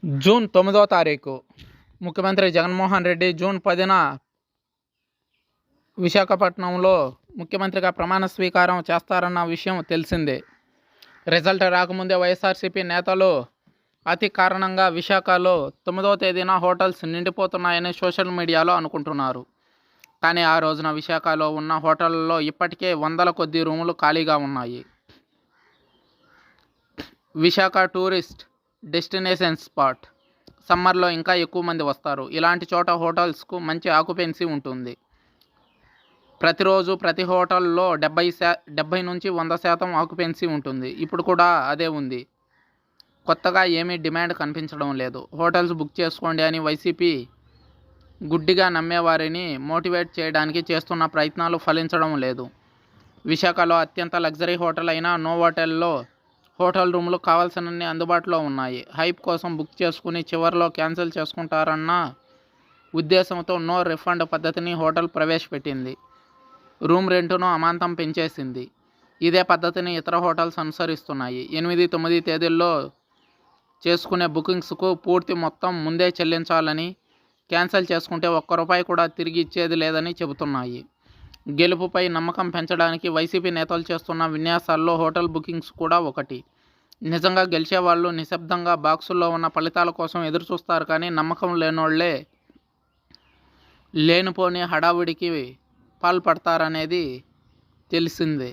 June 9వ తారీఖు ముఖ్యమంత్రి Jaganmohan Reddy June 10న విశాఖపట్నంలో ముఖ్యమంత్రిగా ప్రమాణ స్వీకారం చేస్తారన్న విషయం తెలిసిందే. రిజల్ట్ రాకముందే వైఎస్ఆర్సీపీ నేతలు అతి కారణంగా విశాఖలో 9వ తేదీన హోటల్స్ నిండిపోతున్నాయని సోషల్ మీడియాలో అనుకుంటున్నారు. కానీ ఆ రోజున విశాఖలో ఉన్న హోటళ్లలో ఇప్పటికే వందల కొద్ది రూములు ఖాళీగా ఉన్నాయి. Visakha tourist destination spot. సమ్మర్లో ఇంకా ఎక్కువ మంది వస్తారు. ఇలాంటి చోట హోటల్స్కు మంచి ఆక్యుపెన్సీ ఉంటుంది. ప్రతిరోజు ప్రతి హోటల్లో 70 నుంచి 100% ఆక్యుపెన్సీ ఉంటుంది. ఇప్పుడు కూడా అదే ఉంది. కొత్తగా ఏమీ డిమాండ్ కనిపించడం లేదు. హోటల్స్ బుక్ చేసుకోండి అని వైసీపీ గుడ్డిగా నమ్మేవారిని మోటివేట్ చేయడానికి చేస్తున్న ప్రయత్నాలు ఫలించడం లేదు. విశాఖలో అత్యంత లగ్జరీ హోటల్ అయిన నోవాటెల్లో హోటల్ రూములు కావాల్సినన్ని అందుబాటులో ఉన్నాయి. హైప్ కోసం బుక్ చేసుకుని చివరిలో క్యాన్సిల్ చేసుకుంటారన్న ఉద్దేశంతో నో రిఫండ్ పద్ధతిని హోటల్ ప్రవేశపెట్టింది. రూమ్ రెంటును అమాంతం పెంచేసింది. ఇదే పద్ధతిని ఇతర హోటల్స్ అనుసరిస్తున్నాయి. 8, 9 తేదీల్లో చేసుకునే బుకింగ్స్కు పూర్తి మొత్తం ముందే చెల్లించాలని, క్యాన్సిల్ చేసుకుంటే ఒక్క రూపాయి కూడా తిరిగి ఇచ్చేది లేదని చెబుతున్నాయి. గెలుపుపై నమ్మకం పెంచడానికి వైసీపీ నేతలు చేస్తున్న విన్యాసాల్లో హోటల్ బుకింగ్స్ కూడా ఒకటి. నిజంగా గెలిచేవాళ్ళు నిశ్శబ్దంగా బాక్సుల్లో ఉన్న ఫలితాల కోసం ఎదురుచూస్తారు. కానీ నమ్మకం లేనోళ్లే లేనిపోని హడావుడికి పాల్పడతారనేది తెలిసిందే.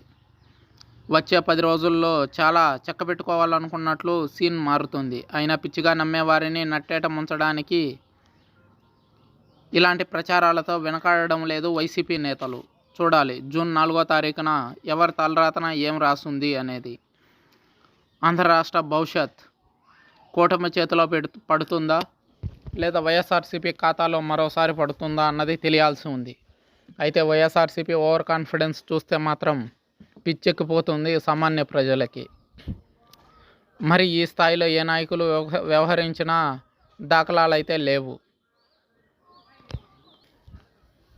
వచ్చే 10 రోజుల్లో చాలా చక్కబెట్టుకోవాలనుకున్నట్లు సీన్ మారుతుంది. అయినా పిచ్చిగా నమ్మేవారిని నట్టేట ముంచడానికి ఇలాంటి ప్రచారాలతో వెనకాడడం లేదు వైసీపీ నేతలు. చూడాలి జూన్ 4వ తారీఖున ఎవరి తలరాతన ఏం రాసుంది అనేది. ఆంధ్ర రాష్ట్ర భవిష్యత్ కూటమి చేతిలో పడుతుందా లేదా వైఎస్ఆర్సీపీ ఖాతాలో మరోసారి పడుతుందా అన్నది తెలియాల్సి ఉంది. అయితే వైఎస్ఆర్సీపీ ఓవర్ కాన్ఫిడెన్స్ చూస్తే మాత్రం పిచ్చెక్కిపోతుంది సామాన్య ప్రజలకి. మరి ఈ స్థాయిలో ఏ నాయకులు వ్యవహరించినా దాఖలాలైతే లేవు.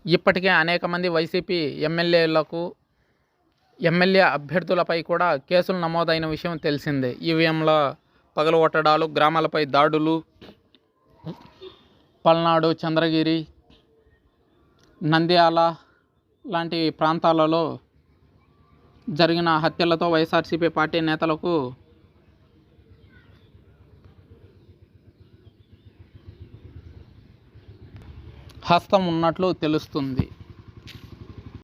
ఇప్పటికే అనేక మంది వైసీపీ ఎమ్మెల్యే అభ్యర్థులపై కూడా కేసులు నమోదైన విషయం తెలిసిందే. ఈవీఎంల పగలగొట్టడాలు, గ్రామాలపై దాడులు, పల్నాడు, చంద్రగిరి, నంద్యాల లాంటి ప్రాంతాలలో జరిగిన హత్యలతో వైఎస్ఆర్సీపీ పార్టీ నేతలకు హస్తం ఉన్నట్లు తెలుస్తుంది.